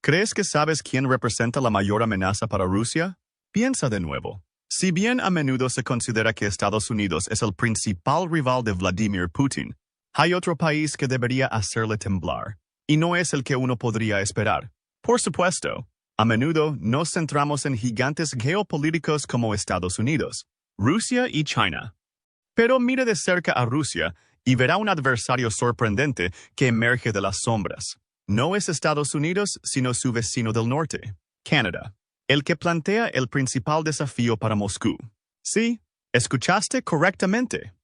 ¿Crees que sabes quién representa la mayor amenaza para Rusia? Piensa de nuevo. Si bien a menudo se considera que Estados Unidos es el principal rival de Vladimir Putin, hay otro país que debería hacerle temblar, y no es el que uno podría esperar. Por supuesto, a menudo nos centramos en gigantes geopolíticos como Estados Unidos, Rusia y China. Pero mire de cerca a Rusia y verá un adversario sorprendente que emerge de las sombras. No es Estados Unidos, sino su vecino del norte, Canadá, el que plantea el principal desafío para Moscú. Sí, escuchaste correctamente.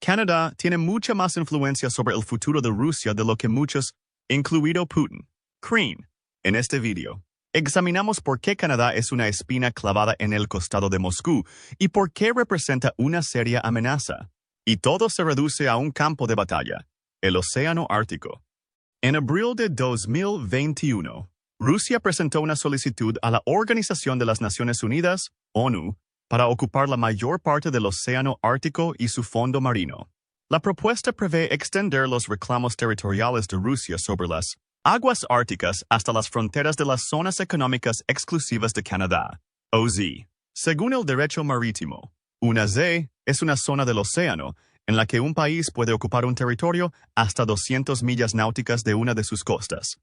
Canadá tiene mucha más influencia sobre el futuro de Rusia de lo que muchos, incluido Putin, creen. En este video, examinamos por qué Canadá es una espina clavada en el costado de Moscú y por qué representa una seria amenaza. Y todo se reduce a un campo de batalla, el Océano Ártico. En abril de 2021, Rusia presentó una solicitud a la Organización de las Naciones Unidas, ONU, para ocupar la mayor parte del Océano Ártico y su fondo marino. La propuesta prevé extender los reclamos territoriales de Rusia sobre las aguas árticas hasta las fronteras de las zonas económicas exclusivas de Canadá, OZ. Según el derecho marítimo, una Z es una zona del océano en la que un país puede ocupar un territorio hasta 200 millas náuticas de una de sus costas.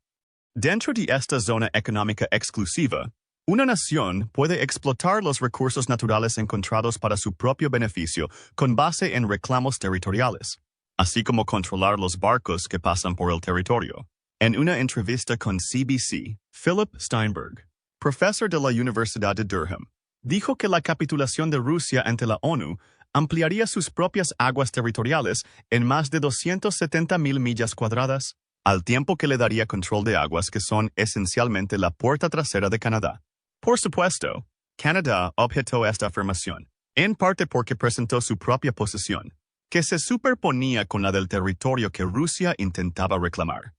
Dentro de esta zona económica exclusiva, una nación puede explotar los recursos naturales encontrados para su propio beneficio con base en reclamos territoriales, así como controlar los barcos que pasan por el territorio. En una entrevista con CBC, Philip Steinberg, profesor de la Universidad de Durham, dijo que la capitulación de Rusia ante la ONU ampliaría sus propias aguas territoriales en más de 270,000 millas cuadradas, al tiempo que le daría control de aguas que son esencialmente la puerta trasera de Canadá. Por supuesto, Canadá objetó esta afirmación, en parte porque presentó su propia posición, que se superponía con la del territorio que Rusia intentaba reclamar.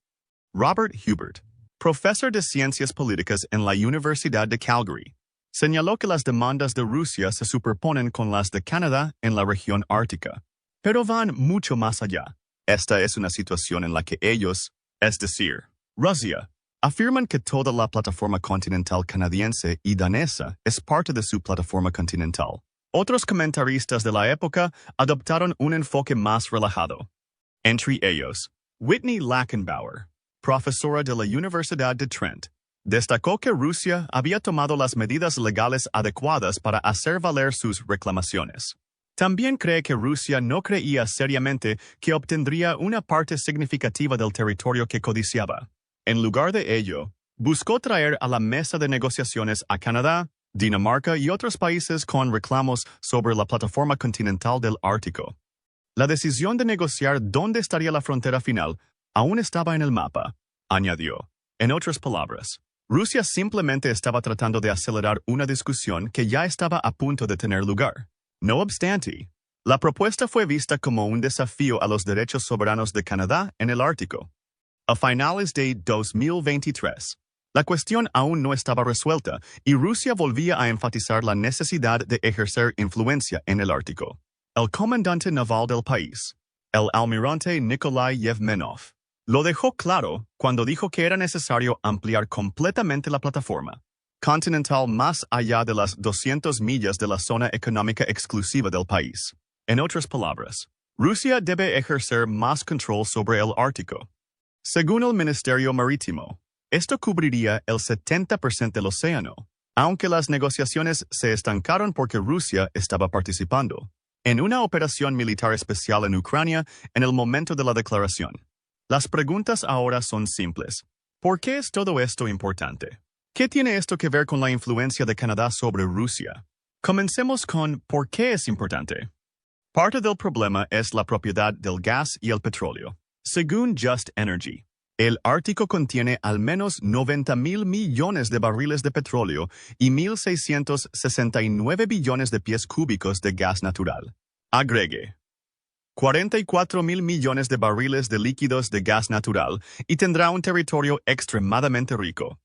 Robert Hubert, profesor de Ciencias Políticas en la Universidad de Calgary, señaló que las demandas de Rusia se superponen con las de Canadá en la región ártica, pero van mucho más allá. Esta es una situación en la que ellos, es decir, Rusia, afirman que toda la plataforma continental canadiense y danesa es parte de su plataforma continental. Otros comentaristas de la época adoptaron un enfoque más relajado. Entre ellos, Whitney Lackenbauer, profesora de la Universidad de Trent, destacó que Rusia había tomado las medidas legales adecuadas para hacer valer sus reclamaciones. También cree que Rusia no creía seriamente que obtendría una parte significativa del territorio que codiciaba. En lugar de ello, buscó traer a la mesa de negociaciones a Canadá, Dinamarca y otros países con reclamos sobre la plataforma continental del Ártico. La decisión de negociar dónde estaría la frontera final aún estaba en el mapa, añadió. En otras palabras, Rusia simplemente estaba tratando de acelerar una discusión que ya estaba a punto de tener lugar. No obstante, la propuesta fue vista como un desafío a los derechos soberanos de Canadá en el Ártico. A finales de 2023, la cuestión aún no estaba resuelta y Rusia volvía a enfatizar la necesidad de ejercer influencia en el Ártico. El comandante naval del país, el almirante Nikolai Yevmenov, lo dejó claro cuando dijo que era necesario ampliar completamente la plataforma continental más allá de las 200 millas de la zona económica exclusiva del país. En otras palabras, Rusia debe ejercer más control sobre el Ártico. Según el Ministerio Marítimo, esto cubriría el 70% del océano, aunque las negociaciones se estancaron porque Rusia estaba participando en una operación militar especial en Ucrania en el momento de la declaración. Las preguntas ahora son simples. ¿Por qué es todo esto importante? ¿Qué tiene esto que ver con la influencia de Canadá sobre Rusia? Comencemos con ¿por qué es importante? Parte del problema es la propiedad del gas y el petróleo. Según Just Energy, el Ártico contiene al menos 90,000 millones de barriles de petróleo y 1,669 billones de pies cúbicos de gas natural. Agregue 44,000 millones de barriles de líquidos de gas natural y tendrá un territorio extremadamente rico.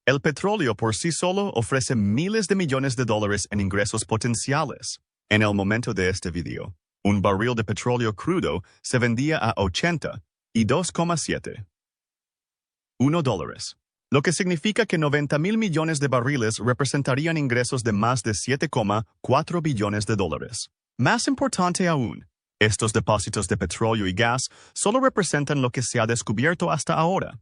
El petróleo por sí solo ofrece miles de millones de dólares en ingresos potenciales. En el momento de este video, un barril de petróleo crudo se vendía a 80 y 2,7. $1. lo que significa que 90,000 millones de barriles representarían ingresos de más de 7,4 billones de dólares. Más importante aún, estos depósitos de petróleo y gas solo representan lo que se ha descubierto hasta ahora.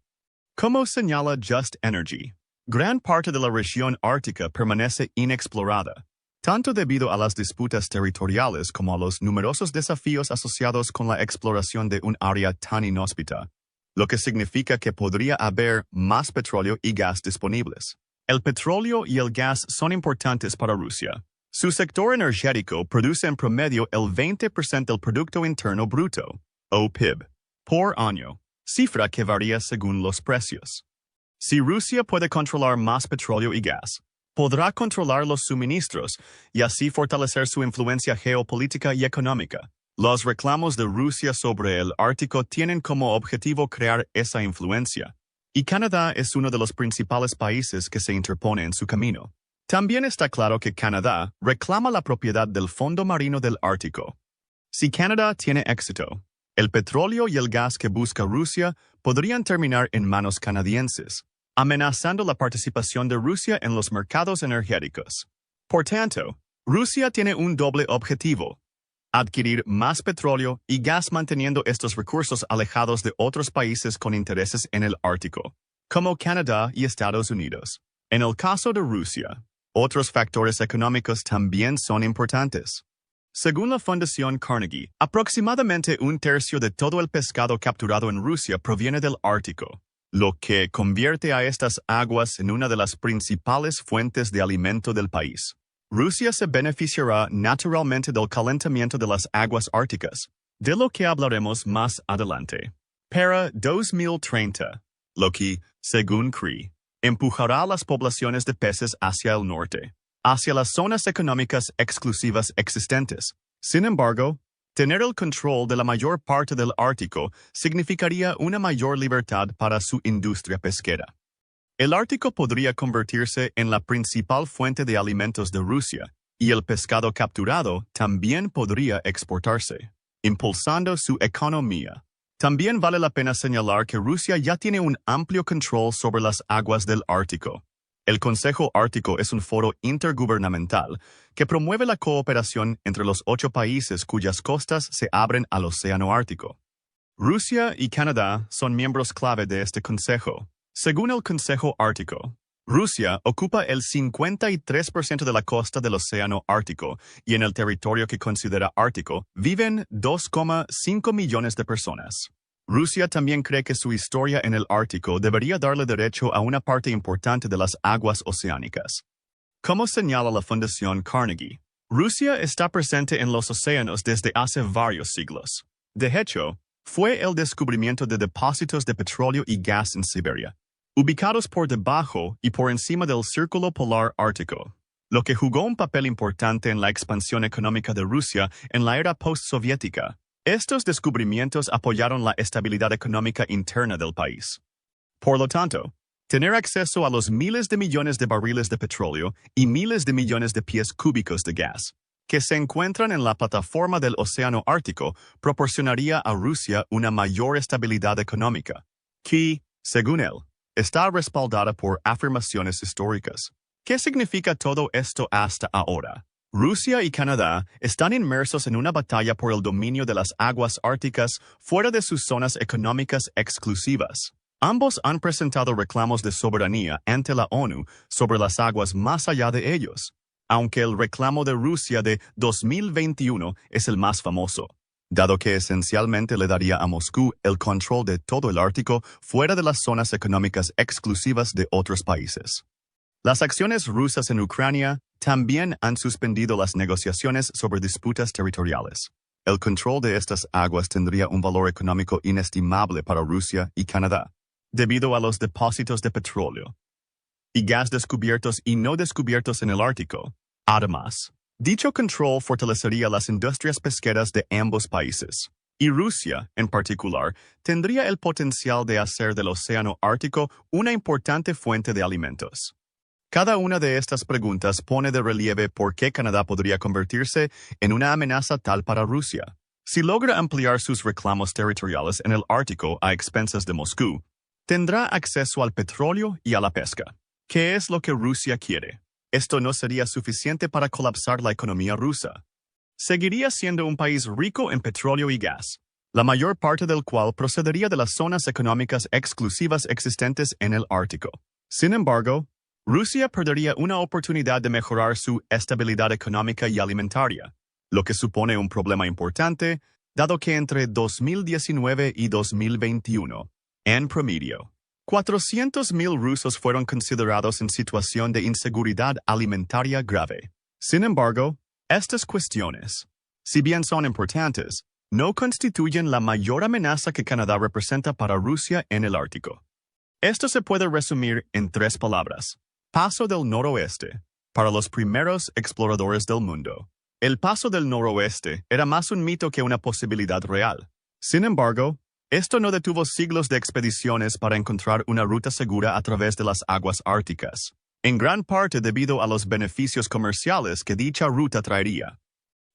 Como señala Just Energy, gran parte de la región ártica permanece inexplorada, tanto debido a las disputas territoriales como a los numerosos desafíos asociados con la exploración de un área tan inhóspita, lo que significa que podría haber más petróleo y gas disponibles. El petróleo y el gas son importantes para Rusia. Su sector energético produce en promedio el 20% del Producto Interno Bruto, o PIB, por año, cifra que varía según los precios. Si Rusia puede controlar más petróleo y gas, podrá controlar los suministros y así fortalecer su influencia geopolítica y económica. Los reclamos de Rusia sobre el Ártico tienen como objetivo crear esa influencia, y Canadá es uno de los principales países que se interpone en su camino. También está claro que Canadá reclama la propiedad del fondo marino del Ártico. Si Canadá tiene éxito, el petróleo y el gas que busca Rusia podrían terminar en manos canadienses, amenazando la participación de Rusia en los mercados energéticos. Por tanto, Rusia tiene un doble objetivo: adquirir más petróleo y gas manteniendo estos recursos alejados de otros países con intereses en el Ártico, como Canadá y Estados Unidos. En el caso de Rusia, otros factores económicos también son importantes. Según la Fundación Carnegie, aproximadamente un tercio de todo el pescado capturado en Rusia proviene del Ártico, lo que convierte a estas aguas en una de las principales fuentes de alimento del país. Rusia se beneficiará naturalmente del calentamiento de las aguas árticas, de lo que hablaremos más adelante. Para 2030, lo que, según CRI, empujará a las poblaciones de peces hacia el norte, hacia las zonas económicas exclusivas existentes. Sin embargo, tener el control de la mayor parte del Ártico significaría una mayor libertad para su industria pesquera. El Ártico podría convertirse en la principal fuente de alimentos de Rusia, y el pescado capturado también podría exportarse, impulsando su economía. También vale la pena señalar que Rusia ya tiene un amplio control sobre las aguas del Ártico. El Consejo Ártico es un foro intergubernamental que promueve la cooperación entre los 8 países cuyas costas se abren al Océano Ártico. Rusia y Canadá son miembros clave de este consejo. Según el Consejo Ártico, Rusia ocupa el 53% de la costa del Océano Ártico y en el territorio que considera ártico viven 2,5 millones de personas. Rusia también cree que su historia en el Ártico debería darle derecho a una parte importante de las aguas oceánicas. Como señala la Fundación Carnegie, Rusia está presente en los océanos desde hace varios siglos. De hecho, fue el descubrimiento de depósitos de petróleo y gas en Siberia, ubicados por debajo y por encima del Círculo Polar Ártico, lo que jugó un papel importante en la expansión económica de Rusia en la era postsoviética. Estos descubrimientos apoyaron la estabilidad económica interna del país. Por lo tanto, tener acceso a los miles de millones de barriles de petróleo y miles de millones de pies cúbicos de gas que se encuentran en la plataforma del Océano Ártico proporcionaría a Rusia una mayor estabilidad económica, que, según él, está respaldada por afirmaciones históricas. ¿Qué significa todo esto hasta ahora? Rusia y Canadá están inmersos en una batalla por el dominio de las aguas árticas fuera de sus zonas económicas exclusivas. Ambos han presentado reclamos de soberanía ante la ONU sobre las aguas más allá de ellos, aunque el reclamo de Rusia de 2021 es el más famoso, dado que esencialmente le daría a Moscú el control de todo el Ártico fuera de las zonas económicas exclusivas de otros países. Las acciones rusas en Ucrania también han suspendido las negociaciones sobre disputas territoriales. El control de estas aguas tendría un valor económico inestimable para Rusia y Canadá, debido a los depósitos de petróleo y gas descubiertos y no descubiertos en el Ártico. Además, dicho control fortalecería las industrias pesqueras de ambos países, y Rusia, en particular, tendría el potencial de hacer del Océano Ártico una importante fuente de alimentos. Cada una de estas preguntas pone de relieve por qué Canadá podría convertirse en una amenaza tal para Rusia. Si logra ampliar sus reclamos territoriales en el Ártico a expensas de Moscú, Tendrá acceso al petróleo y a la pesca. ¿Qué es lo que Rusia quiere? Esto no sería suficiente para colapsar la economía rusa. Seguiría siendo un país rico en petróleo y gas, la mayor parte del cual procedería de las zonas económicas exclusivas existentes en el Ártico. Sin embargo, Rusia perdería una oportunidad de mejorar su estabilidad económica y alimentaria, lo que supone un problema importante, dado que entre 2019 y 2021, en promedio, 400,000 rusos fueron considerados en situación de inseguridad alimentaria grave. Sin embargo, estas cuestiones, si bien son importantes, no constituyen la mayor amenaza que Canadá representa para Rusia en el Ártico. Esto se puede resumir en 3 palabras. Paso del Noroeste, para los primeros exploradores del mundo. El Paso del Noroeste era más un mito que una posibilidad real. Sin embargo, esto no detuvo siglos de expediciones para encontrar una ruta segura a través de las aguas árticas, en gran parte debido a los beneficios comerciales que dicha ruta traería.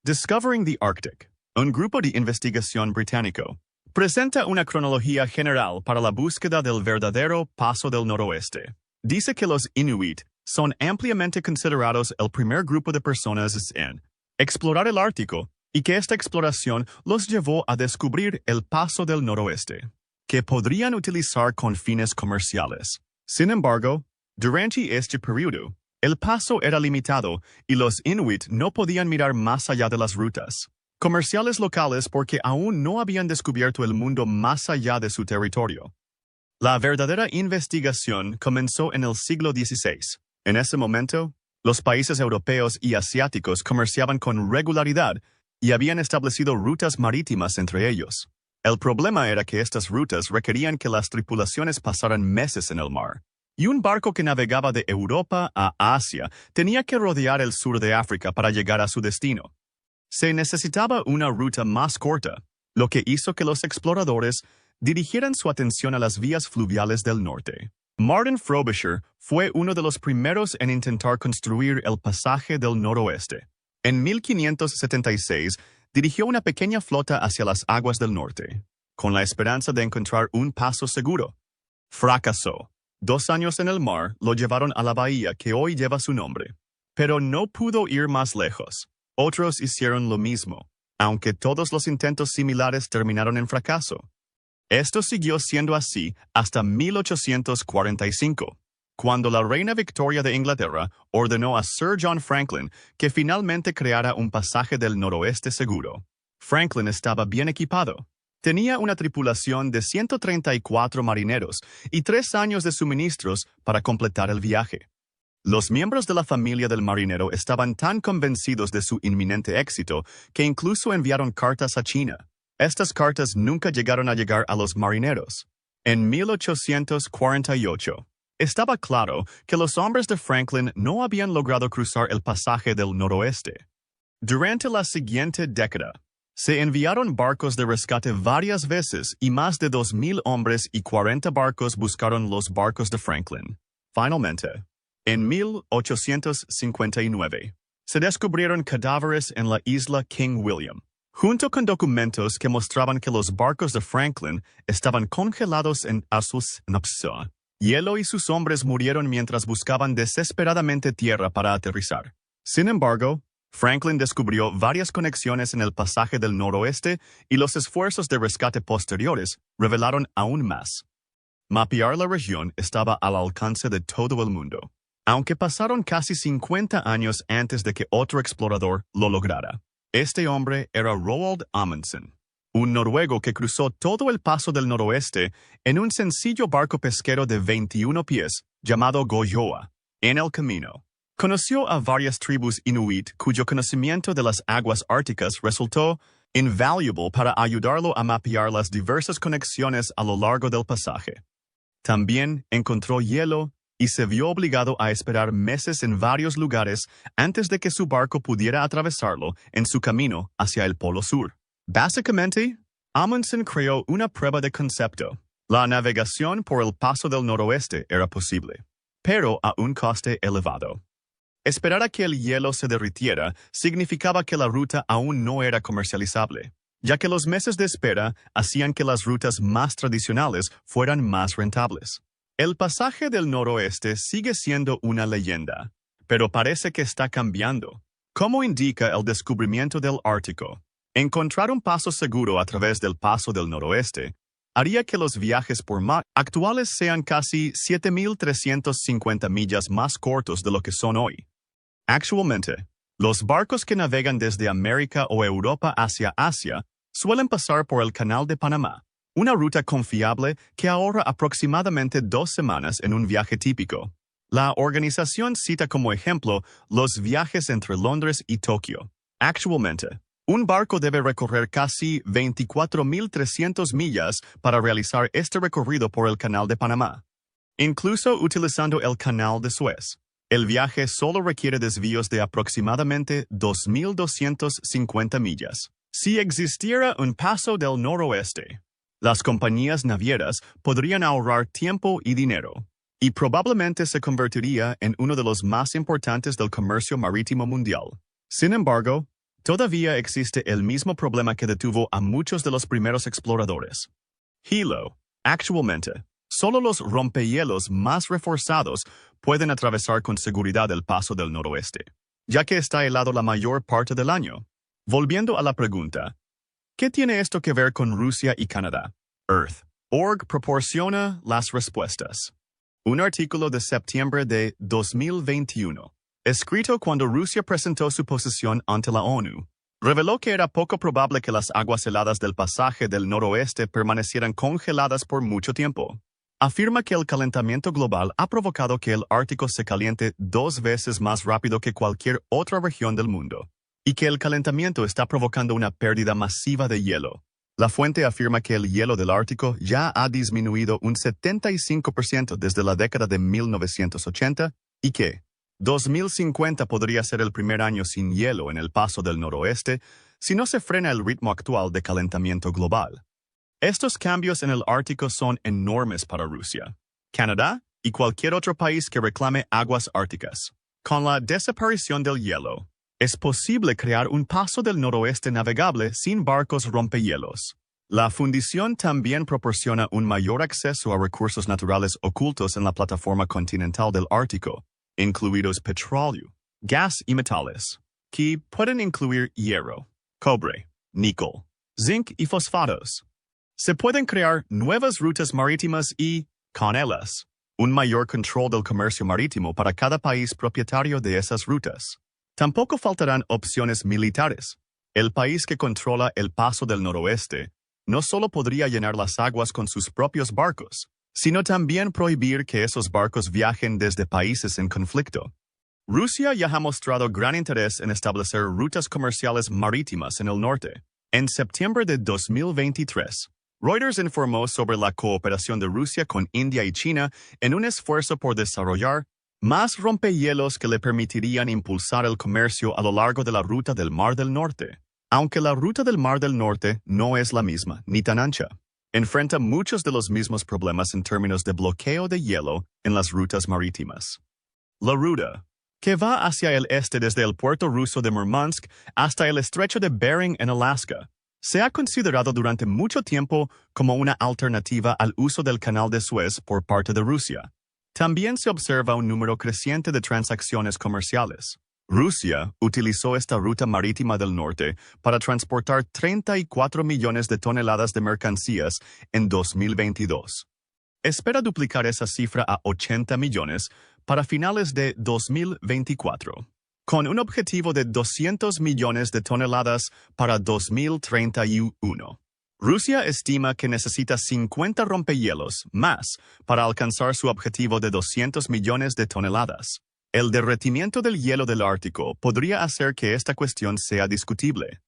Discovering the Arctic, un grupo de investigación británico, presenta una cronología general para la búsqueda del verdadero Paso del Noroeste. Dice que los Inuit son ampliamente considerados el primer grupo de personas en explorar el Ártico y que esta exploración los llevó a descubrir el Paso del Noroeste, que podrían utilizar con fines comerciales. Sin embargo, durante este periodo, el paso era limitado y los Inuit no podían mirar más allá de las rutas comerciales locales porque aún no habían descubierto el mundo más allá de su territorio. La verdadera investigación comenzó en el siglo XVI. En ese momento, los países europeos y asiáticos comerciaban con regularidad y habían establecido rutas marítimas entre ellos. El problema era que estas rutas requerían que las tripulaciones pasaran meses en el mar, y un barco que navegaba de Europa a Asia tenía que rodear el sur de África para llegar a su destino. Se necesitaba una ruta más corta, lo que hizo que los exploradores dirigieran su atención a las vías fluviales del norte. Martin Frobisher fue uno de los primeros en intentar construir el pasaje del noroeste. En 1576, dirigió una pequeña flota hacia las aguas del norte, con la esperanza de encontrar un paso seguro. Fracasó. 2 años en el mar lo llevaron a la bahía que hoy lleva su nombre, pero no pudo ir más lejos. Otros hicieron lo mismo, aunque todos los intentos similares terminaron en fracaso. Esto siguió siendo así hasta 1845, cuando la reina Victoria de Inglaterra ordenó a Sir John Franklin que finalmente creara un pasaje del noroeste seguro. Franklin estaba bien equipado. Tenía una tripulación de 134 marineros y 3 años de suministros para completar el viaje. Los miembros de la familia del marinero estaban tan convencidos de su inminente éxito que incluso enviaron cartas a China. Estas cartas nunca llegaron a llegar a los marineros. En 1848, estaba claro que los hombres de Franklin no habían logrado cruzar el pasaje del noroeste. Durante la siguiente década, se enviaron barcos de rescate varias veces y más de 2,000 hombres y 40 barcos buscaron los barcos de Franklin. Finalmente, en 1859, se descubrieron cadáveres en la isla King William, junto con documentos que mostraban que los barcos de Franklin estaban congelados en Asunción. Hielo y sus hombres murieron mientras buscaban desesperadamente tierra para aterrizar. Sin embargo, Franklin descubrió varias conexiones en el pasaje del noroeste y los esfuerzos de rescate posteriores revelaron aún más. Mapear la región estaba al alcance de todo el mundo, aunque pasaron casi 50 años antes de que otro explorador lo lograra. Este hombre era Roald Amundsen, un noruego que cruzó todo el paso del noroeste en un sencillo barco pesquero de 21 pies llamado Goyoa. En el camino, conoció a varias tribus inuit cuyo conocimiento de las aguas árticas resultó invaluable para ayudarlo a mapear las diversas conexiones a lo largo del pasaje. También encontró hielo y se vio obligado a esperar meses en varios lugares antes de que su barco pudiera atravesarlo en su camino hacia el Polo Sur. Básicamente, Amundsen creó una prueba de concepto. La navegación por el paso del noroeste era posible, pero a un coste elevado. Esperar a que el hielo se derritiera significaba que la ruta aún no era comercializable. ya que los meses de espera hacían que las rutas más tradicionales fueran más rentables. El pasaje del noroeste sigue siendo una leyenda, pero parece que está cambiando. Como indica el descubrimiento del Ártico, encontrar un paso seguro a través del paso del noroeste haría que los viajes por mar actuales sean casi 7.350 millas más cortos de lo que son hoy. Actualmente, los barcos que navegan desde América o Europa hacia Asia suelen pasar por el Canal de Panamá, una ruta confiable que ahorra aproximadamente 2 semanas en un viaje típico. La organización cita como ejemplo los viajes entre Londres y Tokio. Actualmente, un barco debe recorrer casi 24.300 millas para realizar este recorrido por el Canal de Panamá. Incluso utilizando el Canal de Suez, el viaje solo requiere desvíos de aproximadamente 2.250 millas. Si existiera un paso del noroeste, las compañías navieras podrían ahorrar tiempo y dinero, y probablemente se convertiría en uno de los más importantes del comercio marítimo mundial. Sin embargo, todavía existe el mismo problema que detuvo a muchos de los primeros exploradores. Hilo. Actualmente, solo los rompehielos más reforzados pueden atravesar con seguridad el paso del noroeste, ya que está helado la mayor parte del año. Volviendo a la pregunta, ¿qué tiene esto que ver con Rusia y Canadá? Earth.org proporciona las respuestas. Un artículo de septiembre de 2021, escrito cuando Rusia presentó su posición ante la ONU, reveló que era poco probable que las aguas heladas del pasaje del noroeste permanecieran congeladas por mucho tiempo. Afirma que el calentamiento global ha provocado que el Ártico se caliente 2 veces más rápido que cualquier otra región del mundo, y que el calentamiento está provocando una pérdida masiva de hielo. La fuente afirma que el hielo del Ártico ya ha disminuido un 75% desde la década de 1980 y que 2050 podría ser el primer año sin hielo en el paso del noroeste si no se frena el ritmo actual de calentamiento global. Estos cambios en el Ártico son enormes para Rusia, Canadá y cualquier otro país que reclame aguas árticas. Con la desaparición del hielo, es posible crear un paso del noroeste navegable sin barcos rompehielos. La fundición también proporciona un mayor acceso a recursos naturales ocultos en la plataforma continental del Ártico, incluidos petróleo, gas y metales, que pueden incluir hierro, cobre, níquel, zinc y fosfatos. Se pueden crear nuevas rutas marítimas y, con ellas, un mayor control del comercio marítimo para cada país propietario de esas rutas. Tampoco faltarán opciones militares. El país que controla el paso del noroeste no solo podría llenar las aguas con sus propios barcos, sino también prohibir que esos barcos viajen desde países en conflicto. Rusia ya ha mostrado gran interés en establecer rutas comerciales marítimas en el norte. En septiembre de 2023, Reuters informó sobre la cooperación de Rusia con India y China en un esfuerzo por desarrollar más rompehielos que le permitirían impulsar el comercio a lo largo de la ruta del Mar del Norte. Aunque la ruta del Mar del Norte no es la misma ni tan ancha, enfrenta muchos de los mismos problemas en términos de bloqueo de hielo en las rutas marítimas. La ruta, que va hacia el este desde el puerto ruso de Murmansk hasta el estrecho de Bering en Alaska, se ha considerado durante mucho tiempo como una alternativa al uso del Canal de Suez por parte de Rusia. También se observa un número creciente de transacciones comerciales. Rusia utilizó esta ruta marítima del norte para transportar 34 millones de toneladas de mercancías en 2022. Espera duplicar esa cifra a 80 millones para finales de 2024, con un objetivo de 200 millones de toneladas para 2031. Rusia estima que necesita 50 rompehielos más para alcanzar su objetivo de 200 millones de toneladas. El derretimiento del hielo del Ártico podría hacer que esta cuestión sea discutible.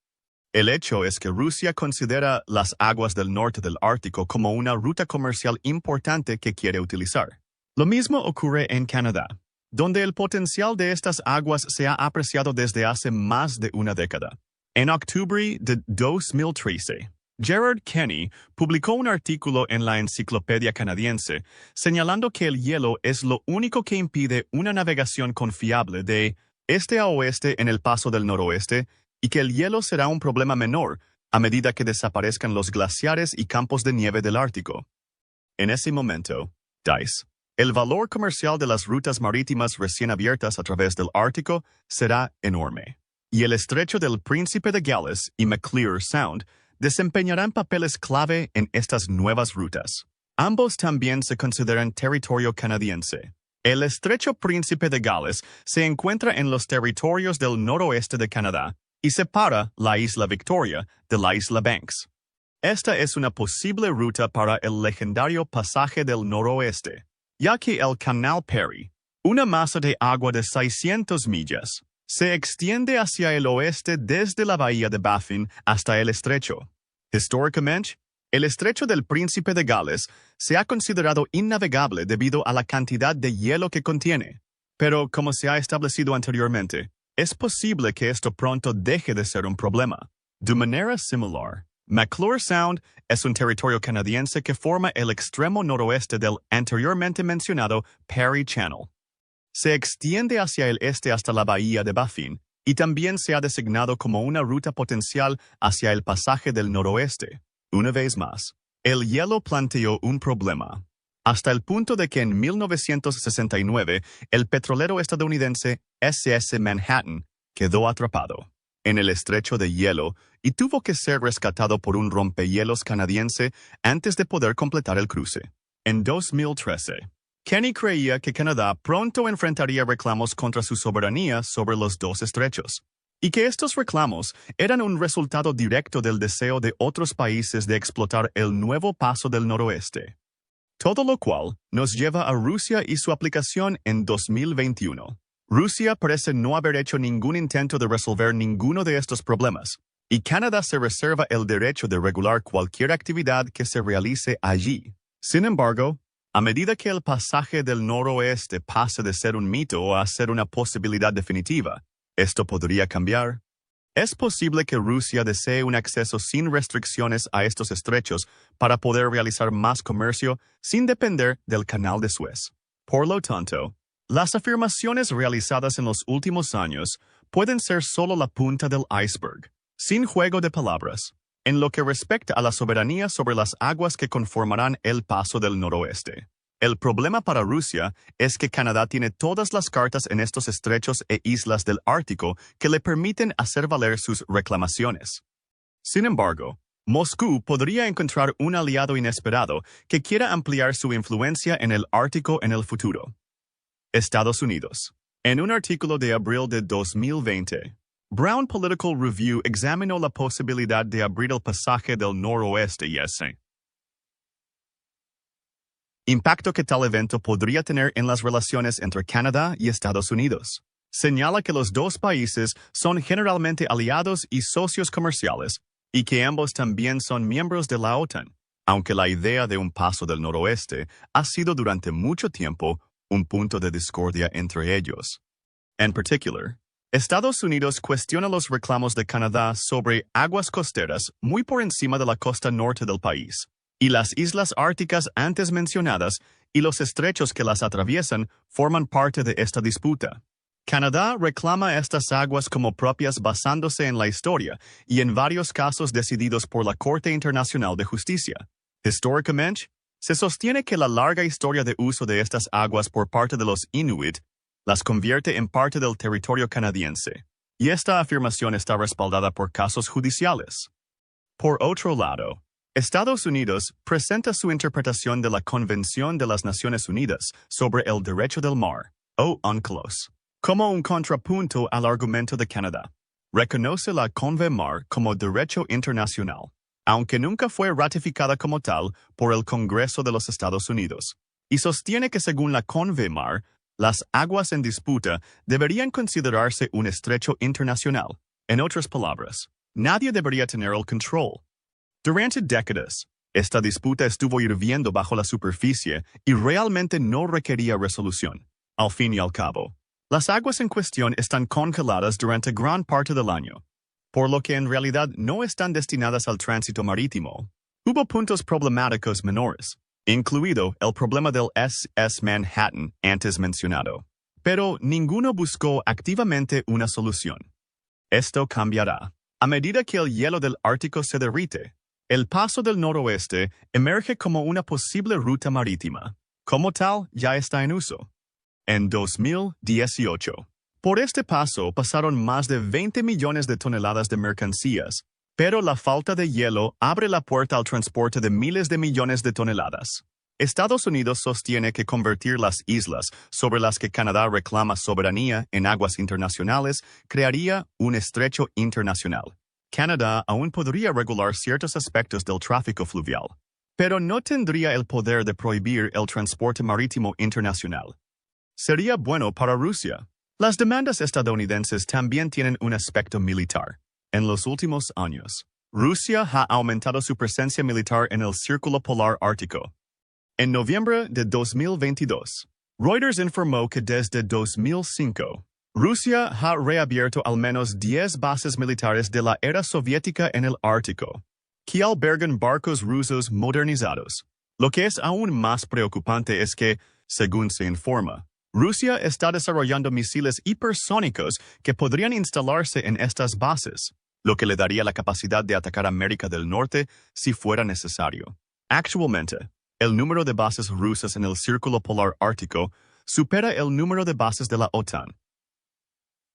El hecho es que Rusia considera las aguas del norte del Ártico como una ruta comercial importante que quiere utilizar. Lo mismo ocurre en Canadá, donde el potencial de estas aguas se ha apreciado desde hace más de una década. En octubre de 2013, Gerard Kenny publicó un artículo en la Enciclopedia Canadiense señalando que el hielo es lo único que impide una navegación confiable de este a oeste en el paso del noroeste y que el hielo será un problema menor a medida que desaparezcan los glaciares y campos de nieve del Ártico. En ese momento, DICE, el valor comercial de las rutas marítimas recién abiertas a través del Ártico será enorme, y el estrecho del Príncipe de Gales y Maclear Sound desempeñarán papeles clave en estas nuevas rutas. Ambos también se consideran territorio canadiense. El estrecho Príncipe de Gales se encuentra en los territorios del noroeste de Canadá y separa la isla Victoria de la isla Banks. Esta es una posible ruta para el legendario pasaje del noroeste, ya que el Canal Perry, una masa de agua de 600 millas, se extiende hacia el oeste desde la bahía de Baffin hasta el estrecho. Históricamente, el estrecho del Príncipe de Gales se ha considerado innavegable debido a la cantidad de hielo que contiene, pero como se ha establecido anteriormente, es posible que esto pronto deje de ser un problema. De manera similar, Maclear Sound es un territorio canadiense que forma el extremo noroeste del anteriormente mencionado Perry Channel. Se extiende hacia el este hasta la bahía de Baffin y también se ha designado como una ruta potencial hacia el pasaje del noroeste. Una vez más, el hielo planteó un problema, hasta el punto de que en 1969 el petrolero estadounidense SS Manhattan quedó atrapado en el estrecho de hielo y tuvo que ser rescatado por un rompehielos canadiense antes de poder completar el cruce. En 2013, Kenny creía que Canadá pronto enfrentaría reclamos contra su soberanía sobre los dos estrechos, y que estos reclamos eran un resultado directo del deseo de otros países de explotar el nuevo paso del noroeste. Todo lo cual nos lleva a Rusia y su aplicación en 2021. Rusia parece no haber hecho ningún intento de resolver ninguno de estos problemas, y Canadá se reserva el derecho de regular cualquier actividad que se realice allí. Sin embargo, a medida que el pasaje del noroeste pase de ser un mito a ser una posibilidad definitiva, ¿esto podría cambiar? Es posible que Rusia desee un acceso sin restricciones a estos estrechos para poder realizar más comercio sin depender del Canal de Suez. Por lo tanto, las afirmaciones realizadas en los últimos años pueden ser solo la punta del iceberg, sin juego de palabras, en lo que respecta a la soberanía sobre las aguas que conformarán el paso del noroeste. El problema para Rusia es que Canadá tiene todas las cartas en estos estrechos e islas del Ártico que le permiten hacer valer sus reclamaciones. Sin embargo, Moscú podría encontrar un aliado inesperado que quiera ampliar su influencia en el Ártico en el futuro. Estados Unidos. En un artículo de abril de 2020, Brown Political Review examinó la posibilidad de abrir el pasaje del noroeste y ese impacto que tal evento podría tener en las relaciones entre Canadá y Estados Unidos. Señala que los dos países son generalmente aliados y socios comerciales, y que ambos también son miembros de la OTAN, aunque la idea de un paso del noroeste ha sido durante mucho tiempo un punto de discordia entre ellos. En particular, Estados Unidos cuestiona los reclamos de Canadá sobre aguas costeras muy por encima de la costa norte del país, y las islas árticas antes mencionadas y los estrechos que las atraviesan forman parte de esta disputa. Canadá reclama estas aguas como propias basándose en la historia y en varios casos decididos por la Corte Internacional de Justicia. Históricamente, se sostiene que la larga historia de uso de estas aguas por parte de los Inuit las convierte en parte del territorio canadiense, y esta afirmación está respaldada por casos judiciales. Por otro lado, Estados Unidos presenta su interpretación de la Convención de las Naciones Unidas sobre el Derecho del Mar, o UNCLOS, como un contrapunto al argumento de Canadá. Reconoce la CONVEMAR como derecho internacional, aunque nunca fue ratificada como tal por el Congreso de los Estados Unidos, y sostiene que según la CONVEMAR, las aguas en disputa deberían considerarse un estrecho internacional. En otras palabras, nadie debería tener el control. Durante décadas, esta disputa estuvo hirviendo bajo la superficie y realmente no requería resolución. Al fin y al cabo, las aguas en cuestión están congeladas durante gran parte del año, por lo que en realidad no están destinadas al tránsito marítimo. Hubo puntos problemáticos menores, incluido el problema del SS Manhattan antes mencionado, pero ninguno buscó activamente una solución. Esto cambiará. A medida que el hielo del Ártico se derrite, el paso del noroeste emerge como una posible ruta marítima. Como tal, ya está en uso. En 2018, por este paso pasaron más de 20 millones de toneladas de mercancías, pero la falta de hielo abre la puerta al transporte de miles de millones de toneladas. Estados Unidos sostiene que convertir las islas sobre las que Canadá reclama soberanía en aguas internacionales crearía un estrecho internacional. Canadá aún podría regular ciertos aspectos del tráfico fluvial, pero no tendría el poder de prohibir el transporte marítimo internacional. Sería bueno para Rusia. Las demandas estadounidenses también tienen un aspecto militar. En los últimos años, Rusia ha aumentado su presencia militar en el Círculo Polar Ártico. En noviembre de 2022, Reuters informó que desde 2005, Rusia ha reabierto al menos 10 bases militares de la era soviética en el Ártico, que albergan barcos rusos modernizados. Lo que es aún más preocupante es que, según se informa, Rusia está desarrollando misiles hipersónicos que podrían instalarse en estas bases, lo que le daría la capacidad de atacar América del Norte si fuera necesario. Actualmente, el número de bases rusas en el Círculo Polar Ártico supera el número de bases de la OTAN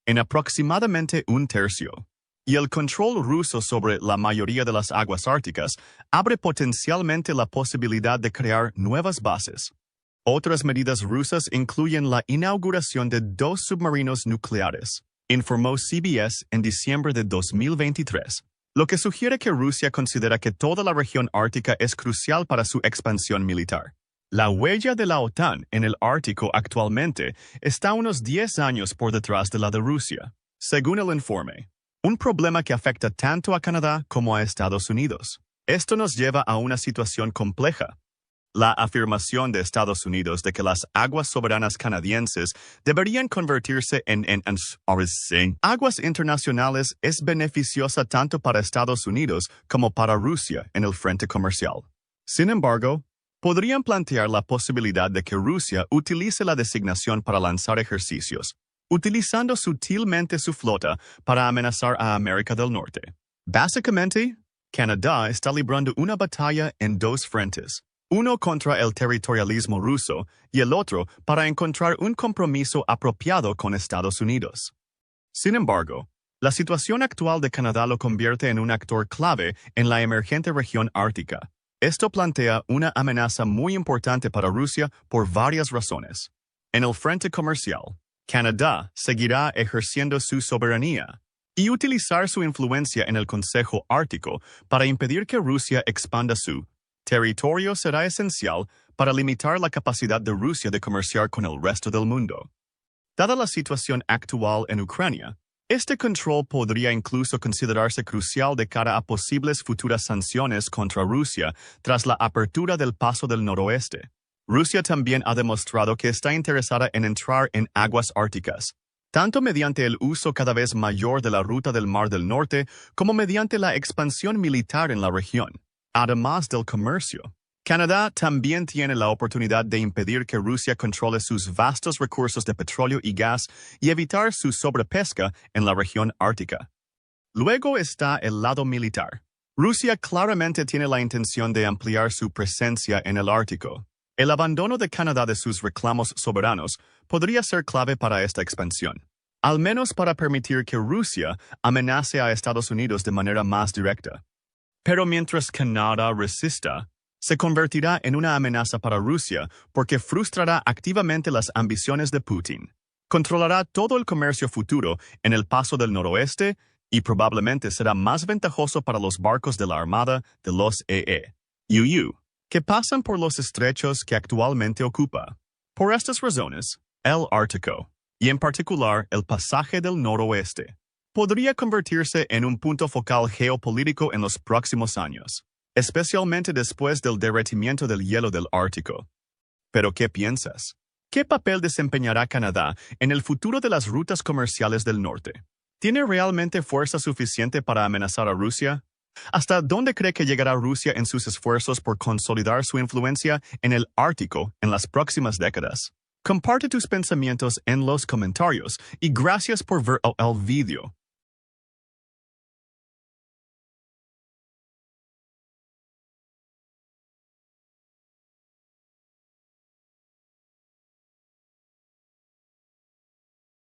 en aproximadamente un tercio, y el control ruso sobre la mayoría de las aguas árticas abre potencialmente la posibilidad de crear nuevas bases. Otras medidas rusas incluyen la inauguración de 2 submarinos nucleares, informó CBS en diciembre de 2023, lo que sugiere que Rusia considera que toda la región ártica es crucial para su expansión militar. La huella de la OTAN en el Ártico actualmente está unos 10 años por detrás de la de Rusia, según el informe, un problema que afecta tanto a Canadá como a Estados Unidos. Esto nos lleva a una situación compleja. La afirmación de Estados Unidos de que las aguas soberanas canadienses deberían convertirse en aguas internacionales es beneficiosa tanto para Estados Unidos como para Rusia en el frente comercial. Sin embargo, podrían plantear la posibilidad de que Rusia utilice la designación para lanzar ejercicios, utilizando sutilmente su flota para amenazar a América del Norte. Básicamente, Canadá está librando una batalla en 2 frentes. Uno contra el territorialismo ruso y el otro para encontrar un compromiso apropiado con Estados Unidos. Sin embargo, la situación actual de Canadá lo convierte en un actor clave en la emergente región ártica. Esto plantea una amenaza muy importante para Rusia por varias razones. En el frente comercial, Canadá seguirá ejerciendo su soberanía y utilizar su influencia en el Consejo Ártico para impedir que Rusia expanda su territorio será esencial para limitar la capacidad de Rusia de comerciar con el resto del mundo. Dada la situación actual en Ucrania, este control podría incluso considerarse crucial de cara a posibles futuras sanciones contra Rusia tras la apertura del paso del noroeste. Rusia también ha demostrado que está interesada en entrar en aguas árticas, tanto mediante el uso cada vez mayor de la ruta del Mar del Norte como mediante la expansión militar en la región. Además del comercio, Canadá también tiene la oportunidad de impedir que Rusia controle sus vastos recursos de petróleo y gas y evitar su sobrepesca en la región ártica. Luego está el lado militar. Rusia claramente tiene la intención de ampliar su presencia en el Ártico. El abandono de Canadá de sus reclamos soberanos podría ser clave para esta expansión, al menos para permitir que Rusia amenace a Estados Unidos de manera más directa. Pero mientras Canadá resista, se convertirá en una amenaza para Rusia porque frustrará activamente las ambiciones de Putin, controlará todo el comercio futuro en el paso del noroeste y probablemente será más ventajoso para los barcos de la Armada de los EU, que pasan por los estrechos que actualmente ocupa. Por estas razones, el Ártico, y en particular el pasaje del noroeste, podría convertirse en un punto focal geopolítico en los próximos años, especialmente después del derretimiento del hielo del Ártico. ¿Pero qué piensas? ¿Qué papel desempeñará Canadá en el futuro de las rutas comerciales del norte? ¿Tiene realmente fuerza suficiente para amenazar a Rusia? ¿Hasta dónde cree que llegará Rusia en sus esfuerzos por consolidar su influencia en el Ártico en las próximas décadas? Comparte tus pensamientos en los comentarios y gracias por ver el video.